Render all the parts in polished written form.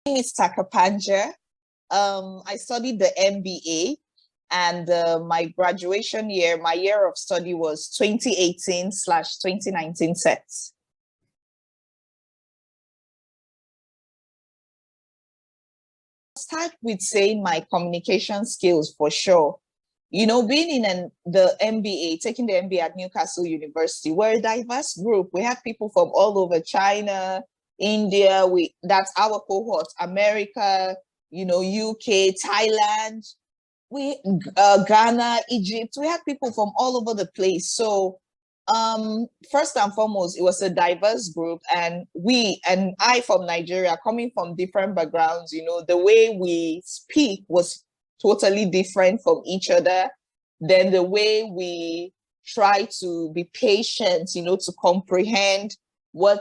name is Taka Kpanja. I studied the MBA, and my graduation year, my year of study was 2018/2019 sets. I'll start with saying my communication skills for sure. You know, being in the MBA, taking the MBA at Newcastle University, we're a diverse group. We have people from all over China, India, that's our cohort, America, you know, UK, Thailand, Ghana, Egypt. We have people from all over the place. So first and foremost, it was a diverse group, and I from Nigeria, coming from different backgrounds, you know, the way we speak was totally different from each other. Then the way we try to be patient, you know, to comprehend what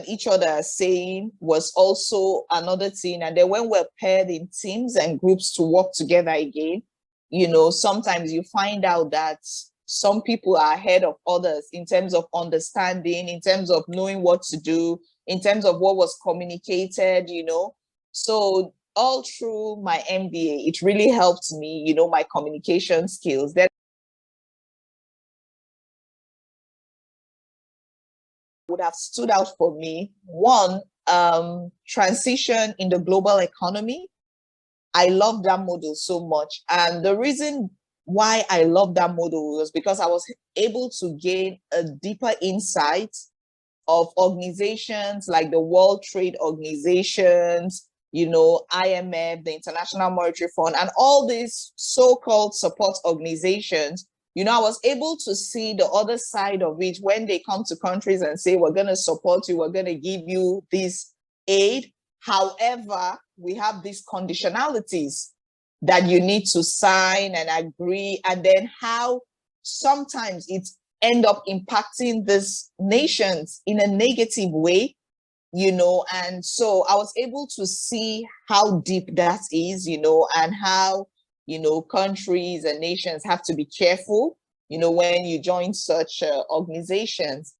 each other are saying was also another thing. And then when we're paired in teams and groups to work together again, you know, sometimes you find out that some people are ahead of others in terms of understanding, in terms of knowing what to do, in terms of what was communicated, you know. So all through my MBA, it really helped me, you know, my communication skills. That would have stood out for me. One, transition in the global economy. I love that model so much. And the reason why I love that model was because I was able to gain a deeper insight of organizations like the World Trade Organizations, you know, IMF, the International Monetary Fund, and all these so-called support organizations. You know, I was able to see the other side of it when they come to countries and say, we're going to support you, we're going to give you this aid. However, we have these conditionalities that you need to sign and agree, and then how sometimes it end up impacting these nations in a negative way, you know. And so I was able to see how deep that is, you know, and how, you know, countries and nations have to be careful, you know, when you join such organizations.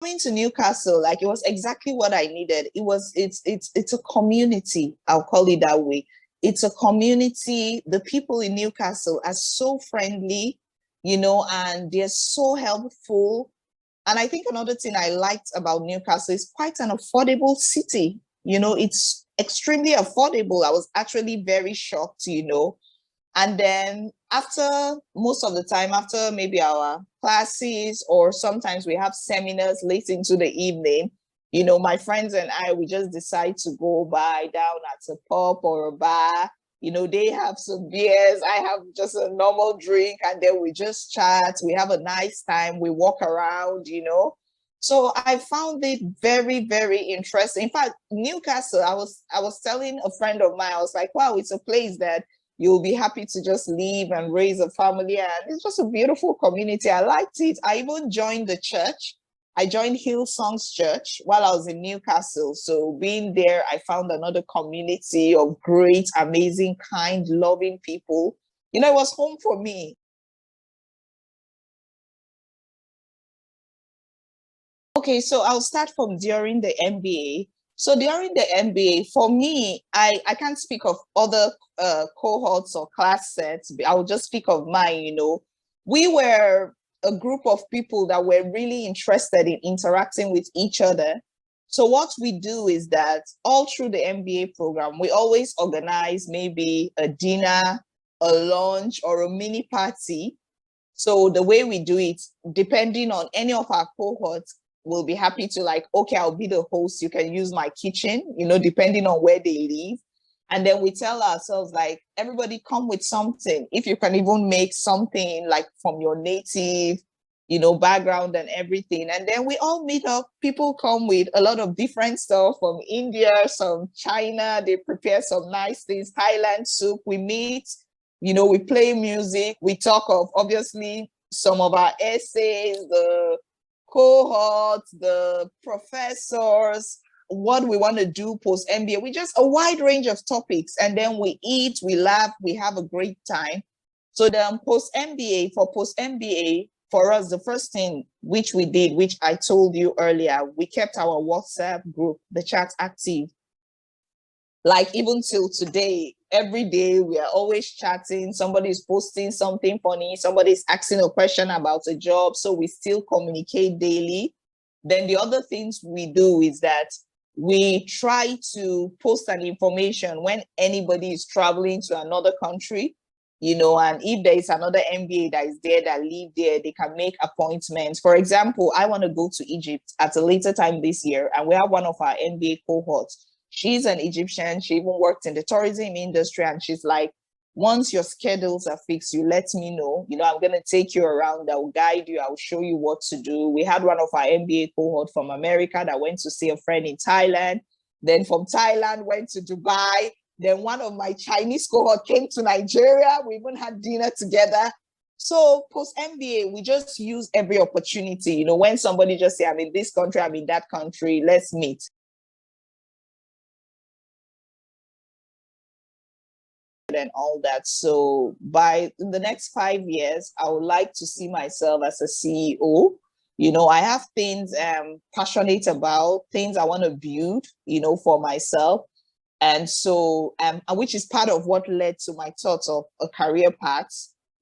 Coming to Newcastle, like, it was exactly what I needed. It's a community, I'll call it that way. It's a community. The people in Newcastle are so friendly, you know, and they're so helpful. And I think another thing I liked about Newcastle is quite an affordable city. You know, it's extremely affordable. I was actually very shocked, you know. And then after most of the time, after maybe our classes, or sometimes we have seminars late into the evening, you know, my friends and I, we just decide to go by down at a pub or a bar. You know, they have some beers, I have just a normal drink, and then we just chat. We have a nice time. We walk around, you know. So I found it very, very interesting. In fact, Newcastle, I was telling a friend of mine, I was like, wow, it's a place that you'll be happy to just live and raise a family. And it's just a beautiful community. I liked it. I even joined the church. I joined Hillsong's church while I was in Newcastle. So being there, I found another community of great, amazing, kind, loving people. You know, it was home for me. Okay, so I'll start from during the MBA. So during the MBA, for me, I can't speak of other cohorts or class sets. I'll just speak of mine, you know. We were a group of people that were really interested in interacting with each other. So what we do is that all through the MBA program, we always organize maybe a dinner, a lunch, or a mini party. So the way we do it, depending on any of our cohorts, we'll be happy to, like, okay, I'll be the host. You can use my kitchen, you know, depending on where they live. And then we tell ourselves, like, everybody come with something. If you can even make something like from your native, you know, background and everything. And then we all meet up. People come with a lot of different stuff from India, some China. They prepare some nice things, Thailand soup. We meet, you know, we play music. We talk of, obviously, some of our essays, the cohorts, the professors, what we want to do post MBA. We just a wide range of topics, and then we eat, we laugh, we have a great time. So then post MBA, for us, the first thing which we did, which I told you earlier, we kept our WhatsApp group, the chat active. Like even till today, every day we are always chatting. Somebody's posting something funny, somebody's asking a question about a job. So we still communicate daily. Then the other things we do is that we try to post an information when anybody is traveling to another country, you know, and if there is another MBA that is there that live there, they can make appointments. For example, I want to go to Egypt at a later time this year, and we have one of our MBA cohorts. She's an Egyptian. She even worked in the tourism industry, and she's like, once your schedules are fixed, you let me know. You know, I'm going to take you around. I will guide you. I will show you what to do. We had one of our MBA cohort from America that went to see a friend in Thailand. Then from Thailand, went to Dubai. Then one of my Chinese cohort came to Nigeria. We even had dinner together. So post MBA, we just use every opportunity. You know, when somebody just say, I'm in this country, I'm in that country, let's meet. And all that. So by the next 5 years, I would like to see myself as a CEO. You know, I have things I'm passionate about, things I want to build, you know, for myself. And so, which is part of what led to my thoughts of a career path,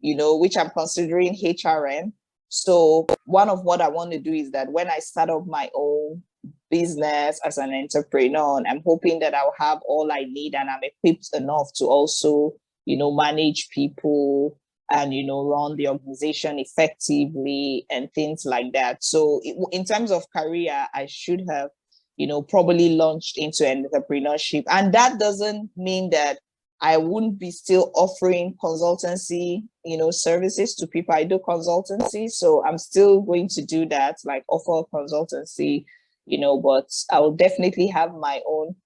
you know, which I'm considering HRM. So one of what I want to do is that when I start up my own business as an entrepreneur, and I'm hoping that I'll have all I need and I'm equipped enough to also, you know, manage people and, you know, run the organization effectively and things like that. So in terms of career, I should have, you know, probably launched into entrepreneurship. And that doesn't mean that I wouldn't be still offering consultancy, you know, services to people. I do consultancy, so I'm still going to do that, like offer consultancy, you know, but I will definitely have my own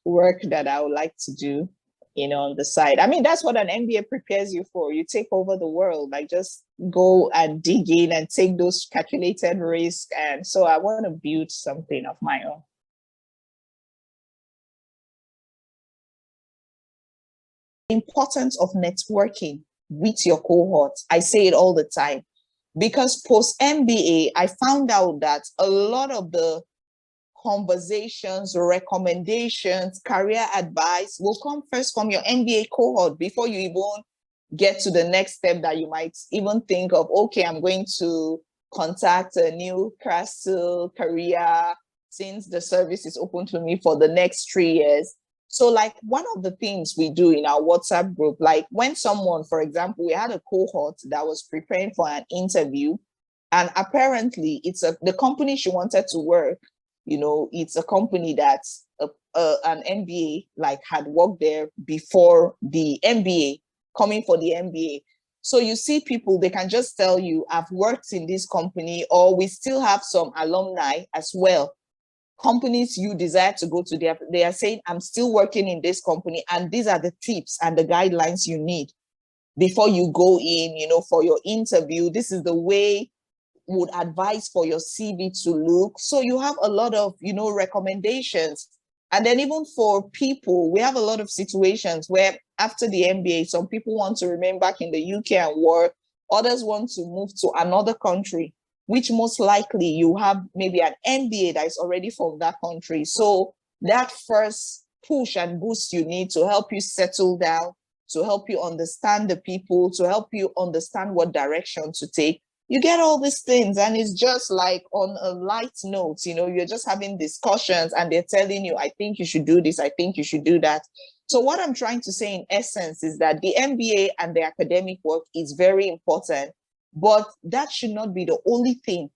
work that I would like to do, you know, on the side. I mean, that's what an MBA prepares you for. You take over the world, like just go and dig in and take those calculated risks. And so I want to build something of my own. Importance of networking with your cohorts. I say it all the time because post MBA, I found out that a lot of the conversations, recommendations, career advice will come first from your MBA cohort before you even get to the next step that you might even think of, okay, I'm going to contact a Newcastle career since the service is open to me for the next 3 years. So like one of the things we do in our WhatsApp group, like when someone, for example, we had a cohort that was preparing for an interview, and apparently it's the company she wanted to work, you know, it's a company that's an MBA, like had worked there before the MBA, coming for the MBA. So you see people, they can just tell you, I've worked in this company, or we still have some alumni as well. Companies you desire to go to, they are saying, I'm still working in this company, and these are the tips and the guidelines you need before you go in, you know, for your interview. This is the way would advise for your CV to look. So you have a lot of, you know, recommendations. And then even for people, we have a lot of situations where after the MBA, some people want to remain back in the UK and work. Others want to move to another country, which most likely you have maybe an MBA that is already from that country. So that first push and boost you need to help you settle down, to help you understand the people, to help you understand what direction to take. You get all these things, and it's just like on a light note, you know, you're just having discussions and they're telling you, I think you should do this, I think you should do that. So what I'm trying to say in essence is that the MBA and the academic work is very important, but that should not be the only thing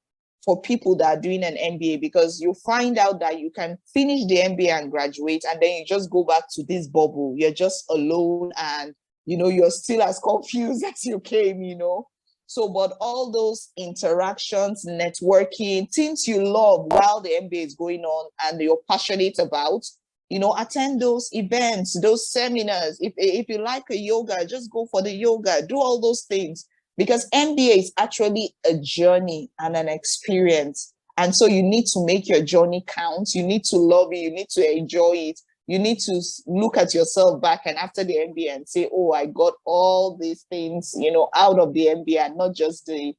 for people that are doing an MBA, because you find out that you can finish the MBA and graduate, and then you just go back to this bubble. You're just alone, and, you know, you're still as confused as you came, you know. So, but all those interactions, networking, things you love while the MBA is going on and you're passionate about, you know, attend those events, those seminars. If you like a yoga, just go for the yoga, do all those things, because MBA is actually a journey and an experience. And so you need to make your journey count. You need to love it. You need to enjoy it. You need to look at yourself back and after the MBA and say, oh, I got all these things, you know, out of the MBA, and not just the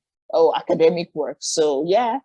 academic work. So yeah,